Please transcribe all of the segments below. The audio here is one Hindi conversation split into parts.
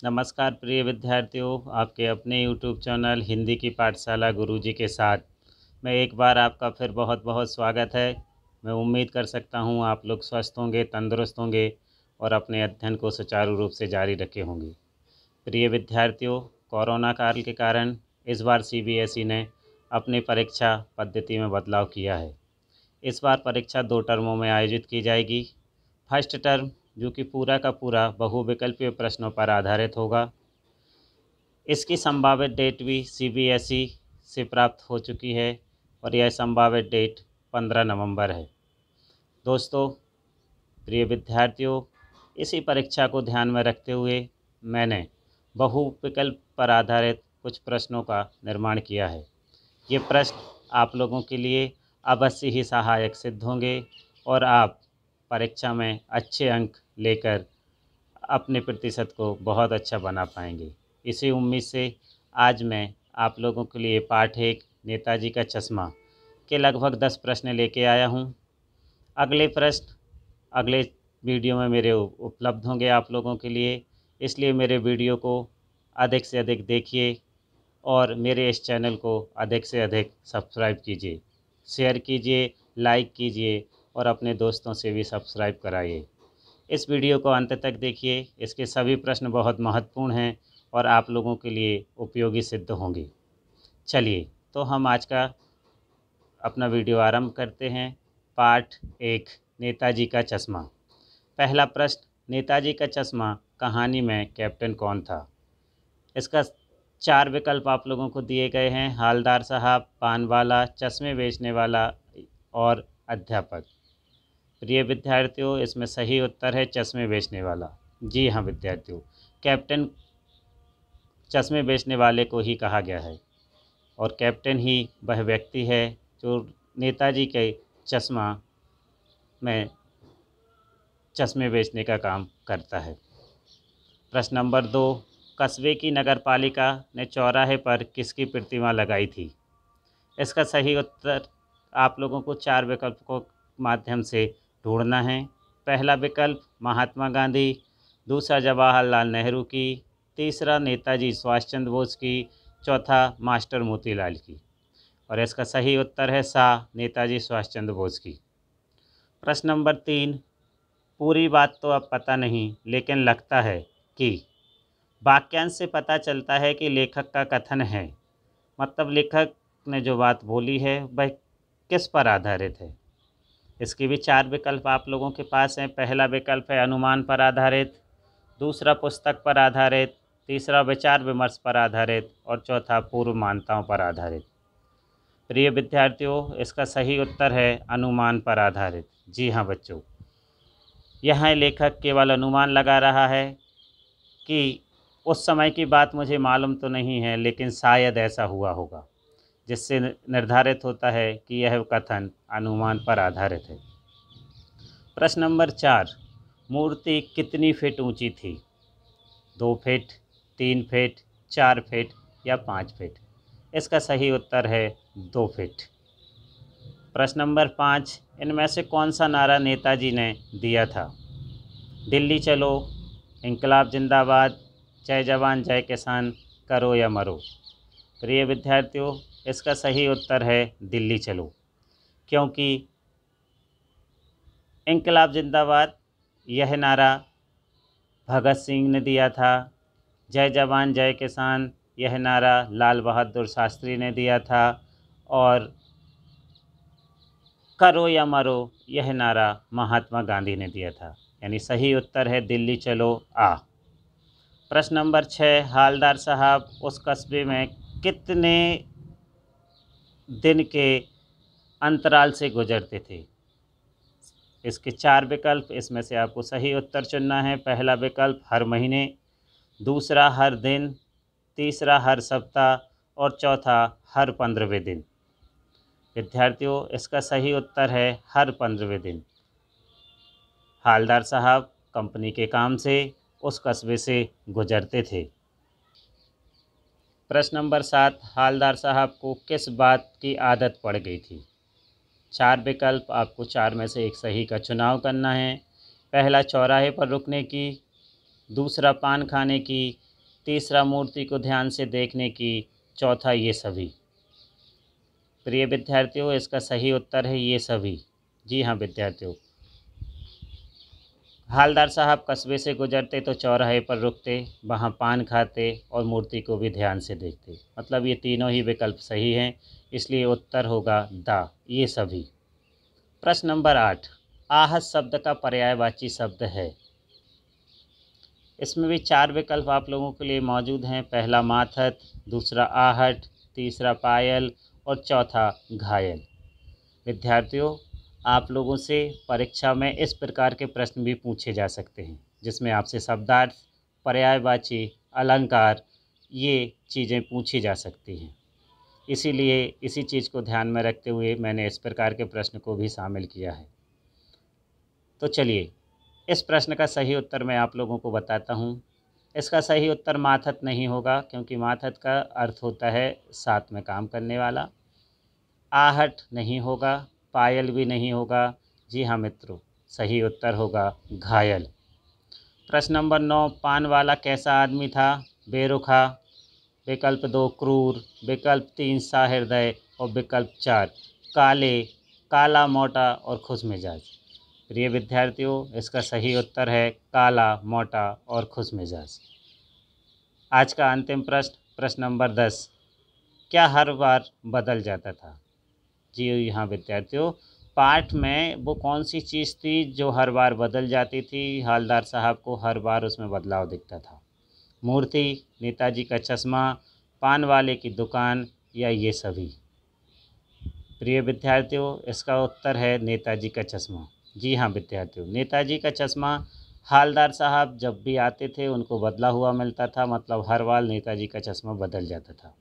नमस्कार प्रिय विद्यार्थियों, आपके अपने YouTube चैनल हिंदी की पाठशाला गुरुजी के साथ मैं एक बार आपका फिर बहुत बहुत स्वागत है। मैं उम्मीद कर सकता हूँ आप लोग स्वस्थ होंगे, तंदुरुस्त होंगे और अपने अध्ययन को सुचारू रूप से जारी रखे होंगे। प्रिय विद्यार्थियों, कोरोना काल के कारण इस बार CBSE ने अपनी परीक्षा पद्धति में बदलाव किया है। इस बार परीक्षा 2 टर्मों में आयोजित की जाएगी। फर्स्ट टर्म जो कि पूरा का पूरा बहुविकल्पीय प्रश्नों पर आधारित होगा। इसकी संभावित डेट भी CBSE से प्राप्त हो चुकी है और यह संभावित डेट 15 नवंबर है। दोस्तों, प्रिय विद्यार्थियों, इसी परीक्षा को ध्यान में रखते हुए मैंने बहुविकल्प पर आधारित कुछ प्रश्नों का निर्माण किया है। ये प्रश्न आप लोगों के लिए अवश्य ही सहायक सिद्ध होंगे और आप परीक्षा में अच्छे अंक लेकर अपने प्रतिशत को बहुत अच्छा बना पाएंगे। इसी उम्मीद से आज मैं आप लोगों के लिए पाठ 1 नेताजी का चश्मा के लगभग 10 प्रश्न लेके आया हूँ। अगले प्रश्न अगले वीडियो में मेरे उपलब्ध होंगे आप लोगों के लिए, इसलिए मेरे वीडियो को अधिक से अधिक देखिए और मेरे इस चैनल को अधिक से अधिक सब्सक्राइब कीजिए, शेयर कीजिए, लाइक कीजिए और अपने दोस्तों से भी सब्सक्राइब कराइए। इस वीडियो को अंत तक देखिए, इसके सभी प्रश्न बहुत महत्वपूर्ण हैं और आप लोगों के लिए उपयोगी सिद्ध होंगे। चलिए, तो हम आज का अपना वीडियो आरंभ करते हैं। पाठ 1 नेताजी का चश्मा। पहला प्रश्न, नेताजी का चश्मा कहानी में कैप्टन कौन था? इसका 4 विकल्प आप लोगों को दिए गए हैं: हालदार साहब, पानवाला, चश्मे बेचने वाला और अध्यापक। प्रिय विद्यार्थियों, इसमें सही उत्तर है चश्मे बेचने वाला। जी हाँ विद्यार्थियों, कैप्टन चश्मे बेचने वाले को ही कहा गया है और कैप्टन ही वह व्यक्ति है जो नेताजी के चश्मा में चश्मे बेचने का काम करता है। प्रश्न नंबर 2, कस्बे की नगरपालिका ने चौराहे पर किसकी प्रतिमा लगाई थी? इसका सही उत्तर आप लोगों को 4 विकल्पों के माध्यम से ढूंढना है। पहला विकल्प महात्मा गांधी, दूसरा जवाहरलाल नेहरू की, तीसरा नेताजी सुभाष चंद्र बोस की, चौथा मास्टर मोतीलाल की। और इसका सही उत्तर है नेताजी सुभाष चंद्र बोस की। प्रश्न नंबर 3, पूरी बात तो अब पता नहीं लेकिन लगता है कि। वाक्यांश से पता चलता है कि लेखक का कथन है, मतलब लेखक ने जो बात बोली है वह किस पर आधारित है। इसके भी 4 विकल्प आप लोगों के पास हैं। पहला विकल्प है अनुमान पर आधारित, दूसरा पुस्तक पर आधारित, तीसरा विचार विमर्श पर आधारित और चौथा पूर्व मान्यताओं पर आधारित। प्रिय विद्यार्थियों, इसका सही उत्तर है अनुमान पर आधारित। जी हाँ बच्चों, यहाँ लेखक केवल अनुमान लगा रहा है कि उस समय की बात मुझे मालूम तो नहीं है लेकिन शायद ऐसा हुआ होगा, जिससे निर्धारित होता है कि यह कथन अनुमान पर आधारित है। प्रश्न नंबर 4, मूर्ति कितनी फीट ऊंची थी? 2 फीट, 3 फीट, 4 फीट या 5 फीट? इसका सही उत्तर है 2 फीट। प्रश्न नंबर 5, इनमें से कौन सा नारा नेताजी ने दिया था? दिल्ली चलो, इंकलाब जिंदाबाद, जय जवान जय किसान, करो या मरो। प्रिय विद्यार्थियों, इसका सही उत्तर है दिल्ली चलो, क्योंकि इंकलाब जिंदाबाद यह नारा भगत सिंह ने दिया था, जय जवान जय किसान यह नारा लाल बहादुर शास्त्री ने दिया था और करो या मरो यह नारा महात्मा गांधी ने दिया था। यानी सही उत्तर है दिल्ली चलो आ। प्रश्न नंबर 6, हालदार साहब उस कस्बे में कितने दिन के अंतराल से गुजरते थे? इसके 4 विकल्प, इसमें से आपको सही उत्तर चुनना है। पहला विकल्प हर महीने, दूसरा हर दिन, तीसरा हर सप्ताह और चौथा हर 15वें दिन। विद्यार्थियों, इसका सही उत्तर है हर 15वें दिन। हालदार साहब कंपनी के काम से उस कस्बे से गुजरते थे। प्रश्न नंबर 7, हालदार साहब को किस बात की आदत पड़ गई थी? 4 विकल्प, आपको 4 में से एक सही का चुनाव करना है। पहला चौराहे पर रुकने की, दूसरा पान खाने की, तीसरा मूर्ति को ध्यान से देखने की, चौथा ये सभी। प्रिय विद्यार्थियों, इसका सही उत्तर है ये सभी। जी हाँ विद्यार्थियों, हालदार साहब कस्बे से गुजरते तो चौराहे पर रुकते, वहाँ पान खाते और मूर्ति को भी ध्यान से देखते। मतलब ये तीनों ही विकल्प सही हैं, इसलिए उत्तर होगा द, ये सभी। प्रश्न नंबर 8, आहत शब्द का पर्यायवाची शब्द है। इसमें भी 4 विकल्प आप लोगों के लिए मौजूद हैं। पहला माथत, दूसरा आहट, तीसरा पायल और चौथा घायल। विद्यार्थियों, आप लोगों से परीक्षा में इस प्रकार के प्रश्न भी पूछे जा सकते हैं, जिसमें आपसे शब्दार्थ, पर्यायवाची, अलंकार, ये चीज़ें पूछी जा सकती हैं। इसीलिए इसी चीज़ को ध्यान में रखते हुए मैंने इस प्रकार के प्रश्न को भी शामिल किया है। तो चलिए, इस प्रश्न का सही उत्तर मैं आप लोगों को बताता हूँ। इसका सही उत्तर माथत नहीं होगा, क्योंकि माथत का अर्थ होता है साथ में काम करने वाला। आहट नहीं होगा, पायल भी नहीं होगा। जी हाँ मित्रों, सही उत्तर होगा घायल। प्रश्न नंबर 9, पान वाला कैसा आदमी था? बेरुखा, विकल्प 2 क्रूर, विकल्प 3 सहृदय और विकल्प 4 काले, काला, मोटा और खुश मिजाज। प्रिय विद्यार्थियों, इसका सही उत्तर है काला, मोटा और खुश मिजाज। आज का अंतिम प्रश्न, प्रश्न नंबर 10, क्या हर बार बदल जाता था? जी हाँ विद्यार्थियों, पाठ में वो कौन सी चीज़ थी जो हर बार बदल जाती थी? हालदार साहब को हर बार उसमें बदलाव दिखता था। मूर्ति, नेताजी का चश्मा, पान वाले की दुकान या ये सभी? प्रिय विद्यार्थियों, इसका उत्तर है नेताजी का चश्मा। जी हाँ विद्यार्थियों, नेताजी का चश्मा हालदार साहब जब भी आते थे उनको बदला हुआ मिलता था, मतलब हर बार नेताजी का चश्मा बदल जाता था।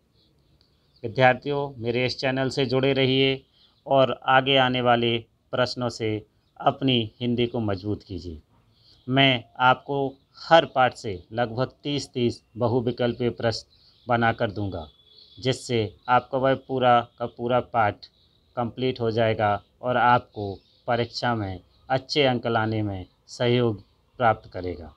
विद्यार्थियों, मेरे इस चैनल से जुड़े रहिए और आगे आने वाले प्रश्नों से अपनी हिंदी को मजबूत कीजिए। मैं आपको हर पाठ से लगभग 30 बहुविकल्पीय प्रश्न बनाकर दूंगा, जिससे आपका वह पूरा का पूरा पाठ कंप्लीट हो जाएगा और आपको परीक्षा में अच्छे अंक लाने में सहयोग प्राप्त करेगा।